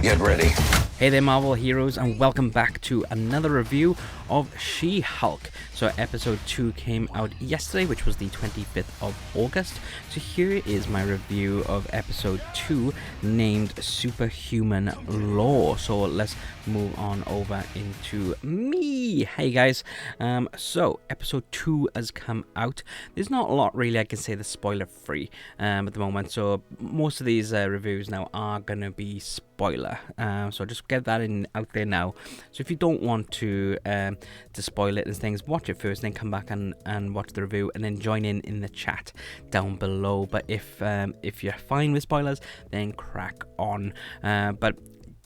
Get ready. Hey there, Marvel heroes, and welcome back to another review of She-Hulk. So episode 2 came out yesterday, which was the 25th of August. So here is my review of episode 2, named Superhuman Law. So let's move on over into me. Hey guys, so episode 2 has come out. There's not a lot really I can say that's spoiler free at the moment. So most of these reviews now are going to be spoiler. So just get that out there now. So if you don't want to spoil it and things, watch it first, then come back and watch the review, and then join in the chat down below. But if you're fine with spoilers, then crack on. But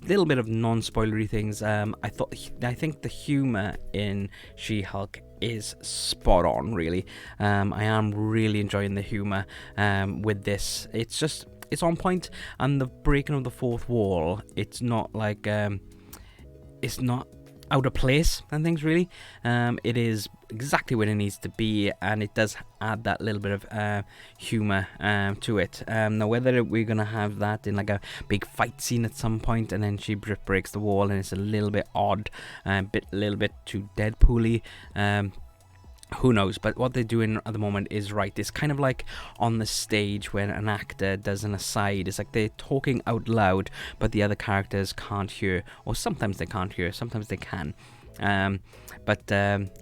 little bit of non-spoilery things. I think the humor in She-Hulk is spot on, really. I am really enjoying the humor with this. It's on point, and the breaking of the fourth wall, it's not like it's not out of place and things, really. It is exactly where it needs to be, and it does add that little bit of humor to it. Now whether we're gonna have that in like a big fight scene at some point, and then she breaks the wall and it's a little bit odd, a little bit too Deadpool-y, who knows. But what they're doing at the moment is right. It's kind of like on the stage when an actor does an aside. It's like they're talking out loud, but the other characters can't hear, or sometimes they can't hear, sometimes they can. But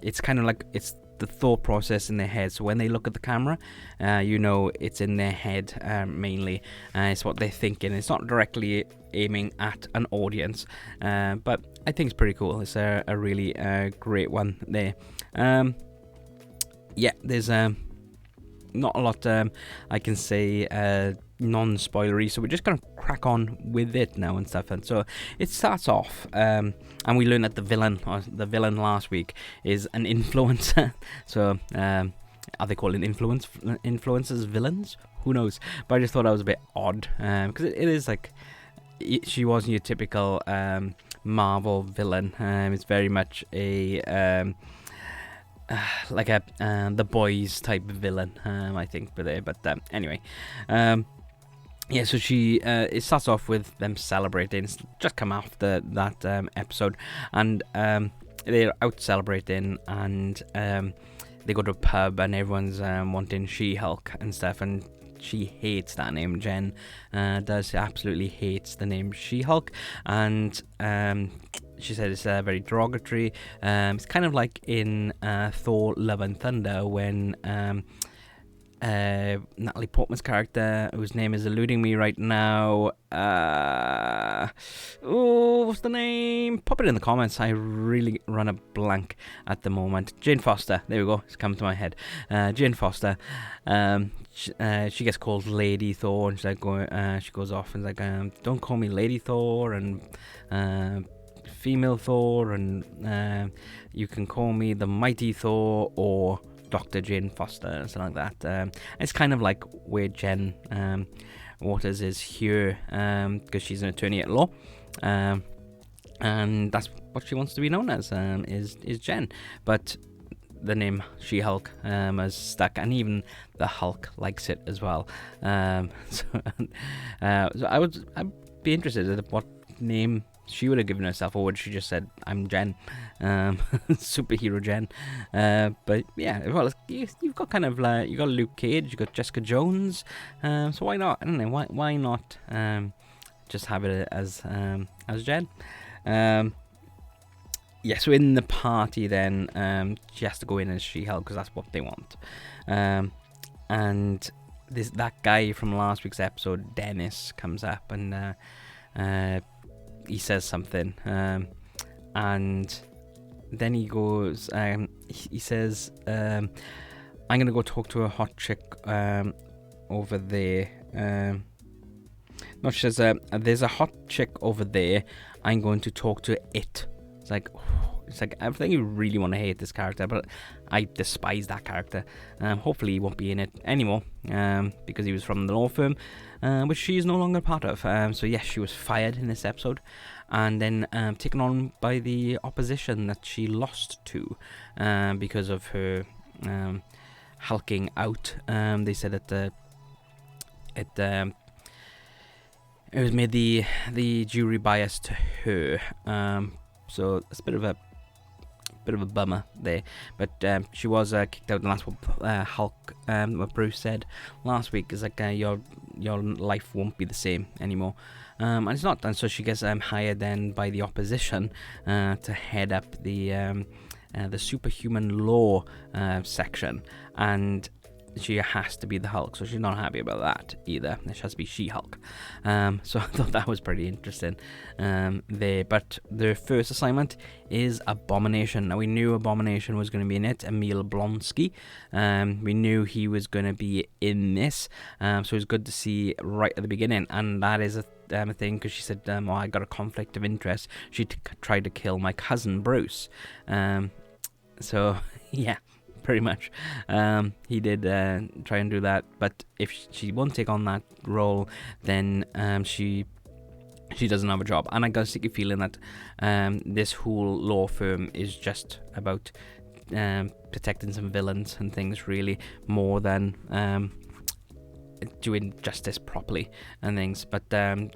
it's kind of like it's the thought process in their head. So when they look at the camera, it's in their head mainly. It's what they're thinking. It's not directly aiming at an audience, but I think it's pretty cool. It's a really great one there. Yeah, there's not a lot I can say non-spoilery, so we're just gonna crack on with it now and stuff. And so it starts off, and we learn that the villain last week is an influencer. So are they calling influencers villains? Who knows? But I just thought that was a bit odd, because it is like she wasn't your typical Marvel villain. It's very much a like a the boys type of villain, I think. But anyway, yeah. So she it starts off with them celebrating. It's just come after that episode, and they're out celebrating, and they go to a pub, and everyone's wanting She-Hulk and stuff, and she hates that name. Jen absolutely hates the name She-Hulk, and she said it's very derogatory. It's kind of like in Thor Love and Thunder, when Natalie Portman's character, whose name is eluding me right now, what's the name? Pop it in the comments. I really run a blank at the moment. Jane Foster, there we go, it's come to my head. Jane Foster, she gets called Lady Thor, and she's like she goes off and like, don't call me Lady Thor, and female Thor, and you can call me the Mighty Thor or Dr. Jane Foster, something like that. It's kind of like where Jen Waters is here, because she's an attorney at law, and that's what she wants to be known as, is Jen. But the name She-Hulk has stuck, and even the Hulk likes it as well. So I'd be interested in what name she would have given herself, or would she just said, I'm Jen, superhero Jen. But yeah, well, you've got kind of like, you got Luke Cage, you got Jessica Jones, so why not? I don't know, why not just have it as Jen. Yeah, so in the party then, she has to go in as She-Hulk because that's what they want. And that guy from last week's episode, Dennis, comes up, and he says something, and then he goes, he says, I'm gonna go talk to a hot chick over there. No, she says, there's a hot chick over there, I'm going to talk to it. It's like I think you really want to hate this character, but I despise that character. Hopefully he won't be in it anymore, because he was from the law firm, which she is no longer part of. So yes, she was fired in this episode, and then taken on by the opposition that she lost to, because of her hulking out. They said that it was made the jury biased to her. So it's a bit of a bummer there, but she was kicked out, and that's what Hulk, what Bruce said last week, is like your life won't be the same anymore, and it's not. And so she gets hired then by the opposition to head up the Superhuman Law section, and she has to be the Hulk, so she's not happy about that either. She has to be She-Hulk. So I thought that was pretty interesting there. But the first assignment is Abomination. Now, we knew Abomination was going to be in it, Emilblonsky. We knew he was going to be in this, so it was good to see right at the beginning. And that is a thing, because she said, I got a conflict of interest. She tried to kill my cousin Bruce. So, yeah. Pretty much, he did try and do that, but if she won't take on that role, then she doesn't have a job. And I got a sticky feeling that this whole law firm is just about protecting some villains and things, really, more than doing justice properly and things. But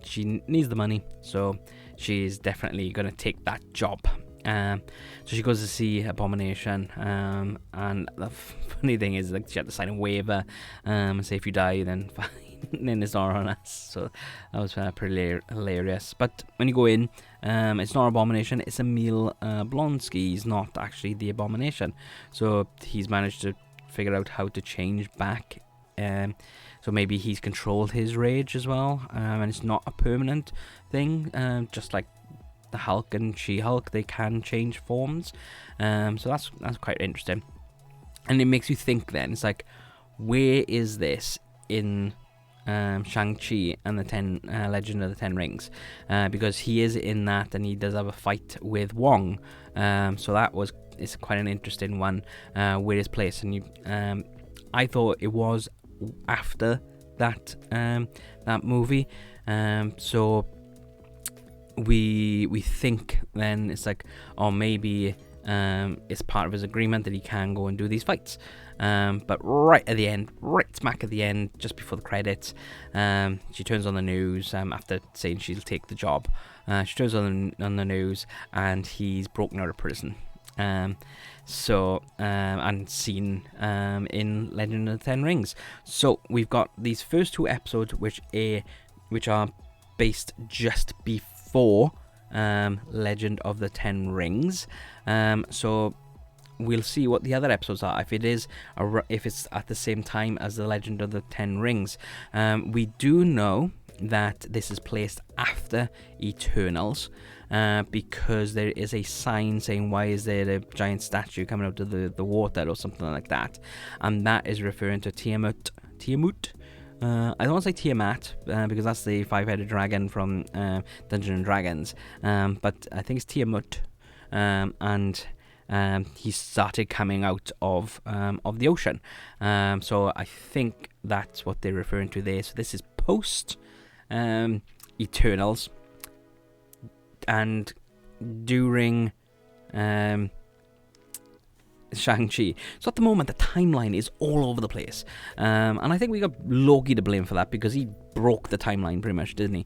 she needs the money, so she's definitely going to take that job. So she goes to see Abomination, and the funny thing is, like, she had to sign a waiver and say, if you die, then fine, then it's not on us. So that was pretty hilarious. But when you go in, it's not Abomination, it's Emilblonsky. He's not actually the Abomination, so he's managed to figure out how to change back. So maybe he's controlled his rage as well, and it's not a permanent thing, just like the Hulk and She-Hulk, they can change forms. So that's quite interesting. And it makes you think then, it's like, where is this in Shang-Chi and the Legend of the Ten Rings? Because he is in that, and he does have a fight with Wong. So it's quite an interesting one, where his place. And I thought it was after that movie. So we think then it's like, maybe it's part of his agreement that he can go and do these fights. But right at the end, right smack at the end, just before the credits, she turns on the news after saying she'll take the job. She turns on the news, and he's broken out of prison. And seen in Legend of the Ten Rings. So we've got these first two episodes, which are based just before Legend of the Ten Rings. So we'll see what the other episodes are. If it's at the same time as the Legend of the Ten Rings. We do know that this is placed after Eternals, because there is a sign saying, why is there a giant statue coming out of the water or something like that, and that is referring to Tiamut. I don't want to say Tiamat, because that's the five-headed dragon from Dungeons and Dragons, but I think it's Tiamut, and he started coming out of the ocean. So I think that's what they're referring to there. So this is post Eternals, and during Shang-Chi. So at the moment, the timeline is all over the place. And I think we got Loki to blame for that, because he broke the timeline pretty much, didn't he?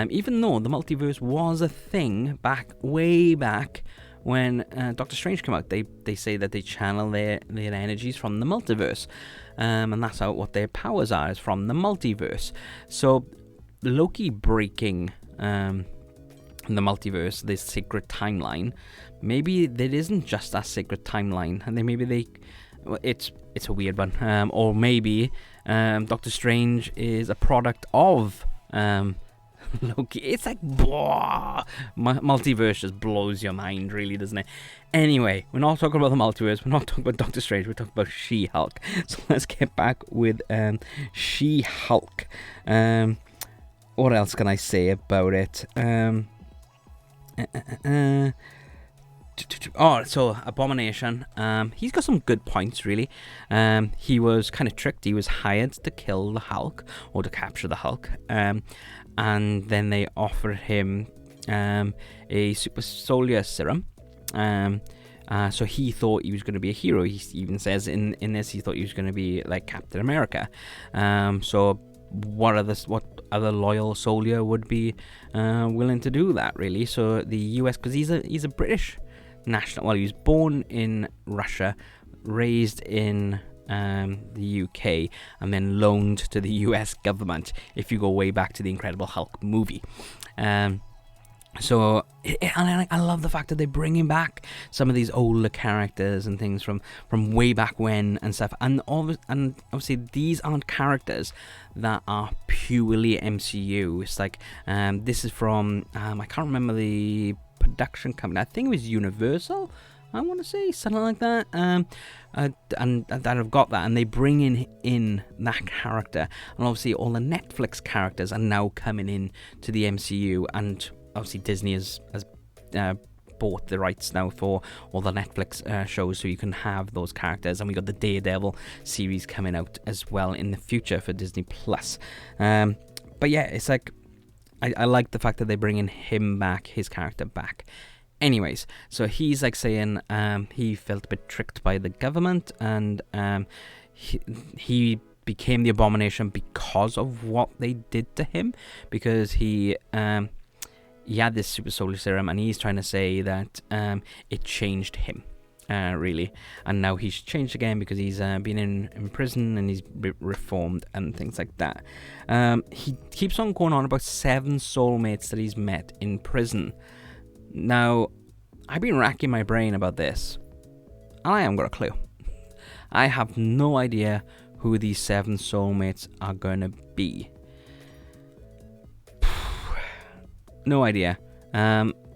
Even though the multiverse was a thing way back when Doctor Strange came out. They say that they channel their energies from the multiverse. And that's what their powers are, is from the multiverse. So Loki breaking the multiverse, this sacred timeline, maybe there isn't just that sacred timeline, and then it's a weird one, or maybe Doctor Strange is a product of Loki. It's like, multiverse just blows your mind, really, doesn't it? Anyway, we're not talking about the multiverse, we're not talking about Doctor Strange, we're talking about She-Hulk. So let's get back with She-Hulk. What else can I say about it? So Abomination, he's got some good points, really. He was kind of tricked. He was hired to kill the Hulk, or to capture the Hulk, and then they offered him a super soldier serum. So he thought he was going to be a hero. He even says in this, he thought he was going to be like Captain America. So what other loyal soldier would be willing to do that, really? So the US, because he's a British national. Well, he was born in Russia, raised in the UK, and then loaned to the US government, if you go way back to the Incredible Hulk movie. So I love the fact that they're bringing back some of these older characters and things from way back when and stuff. And obviously these aren't characters that are purely MCU. It's like this is from I can't remember the production company. I think it was Universal, I want to say, something like that. And that I've got that, and they bring in that character, and obviously all the Netflix characters are now coming in to the MCU, and obviously Disney has bought the rights now for all the Netflix shows, so you can have those characters. And we got the Daredevil series coming out as well in the future for Disney Plus. But yeah, it's like I like the fact that they're bringing him back, his character back. Anyways, so he's like saying he felt a bit tricked by the government, and he became the Abomination because of what they did to him, because he had this super soldier serum, and he's trying to say that it changed him, really. And now he's changed again because he's been in prison, and he's reformed and things like that. He keeps on going on about 7 soulmates that he's met in prison. Now, I've been racking my brain about this, and I haven't got a clue. I have no idea who these 7 soulmates are going to be. No idea.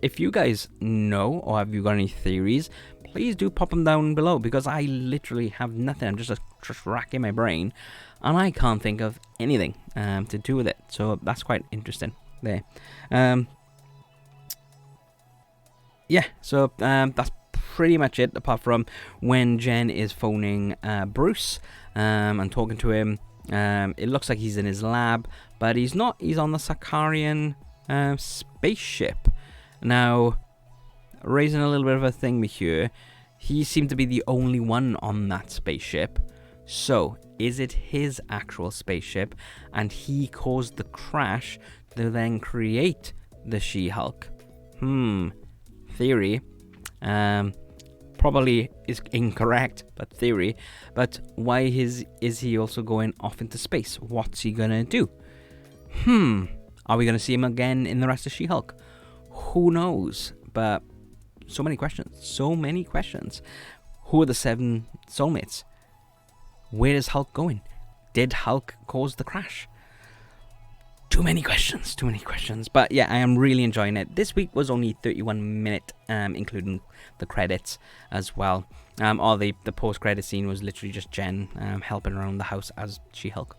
If you guys know, or have you got any theories, please do pop them down below, because I literally have nothing. I'm just racking my brain, and I can't think of anything to do with it. So that's quite interesting there. Yeah, so that's pretty much it, apart from when Jen is phoning Bruce and talking to him. It looks like he's in his lab, but he's not. He's on the Sakarian spaceship. Now, raising a little bit of a thing here, he seemed to be the only one on that spaceship. So, is it his actual spaceship, and he caused the crash to then create the She-Hulk? Theory. Probably is incorrect, but theory. But why is he also going off into space? What's he gonna do? Are we gonna see him again in the rest of She-Hulk? Who knows? But so many questions. Who are the 7 soulmates? Where is Hulk going? Did Hulk cause the crash? Too many questions. But yeah, I am really enjoying it. This week was only 31 minutes, including the credits as well. Or the post-credit scene was literally just Jen helping around the house as She-Hulk.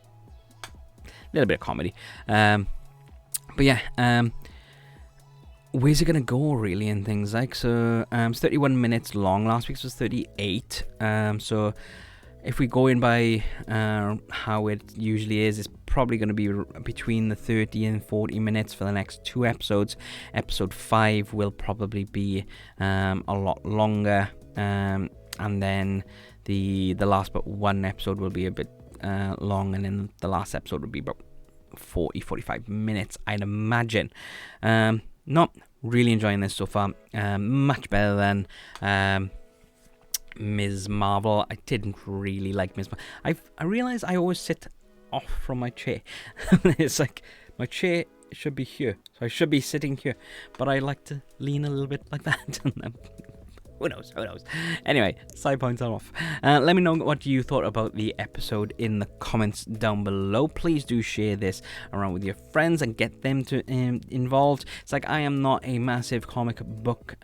A little bit of comedy. But yeah, where's it going to go, really, and things like? So, it's 31 minutes long. Last week's was 38. So, if we go in by how it usually is, it's probably going to be between the 30 and 40 minutes for the next 2 episodes. Episode 5 will probably be a lot longer, and then the last but 1 episode will be a bit long, and then the last episode will be about 40-45 minutes, I'd imagine. Not really enjoying this so far. Much better than Ms. Marvel. I didn't really like Ms. Marvel. I realize I always sit off from my chair. It's like my chair should be here, so I should be sitting here, but I like to lean a little bit like that. Who knows? Anyway, side points are off. Let me know what you thought about the episode in the comments down below. Please do share this around with your friends and get them to involved. It's like I am not a massive comic book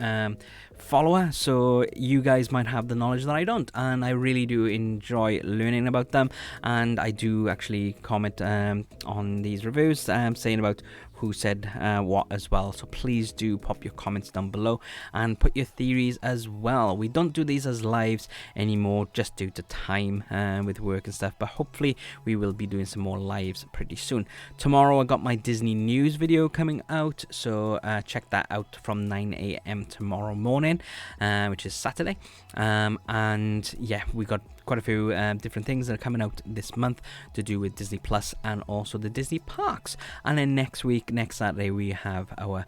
follower, so you guys might have the knowledge that I don't, and I really do enjoy learning about them. And I do actually comment on these reviews saying about who said what as well. So please do pop your comments down below and put your theories as well. We don't do these as lives anymore just due to time with work and stuff, but hopefully we will be doing some more lives pretty soon. Tomorrow I got my Disney news video coming out, so check that out from 9 a.m. tomorrow morning, which is Saturday. And yeah, we got quite a few different things that are coming out this month to do with Disney Plus and also the Disney parks. And then next Saturday, we have our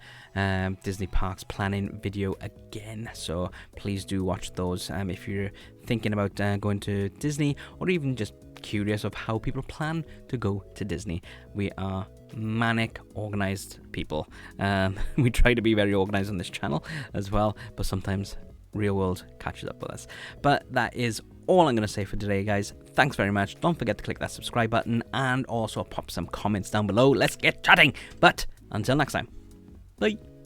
Disney parks planning video again. So please do watch those if you're thinking about going to Disney, or even just curious of how people plan to go to Disney. We are manic organized people. We try to be very organized on this channel as well, but sometimes real world catches up with us. But that is all I'm going to say for today, guys. Thanks very much. Don't forget to click that subscribe button and also pop some comments down below. Let's get chatting. But until next time, bye.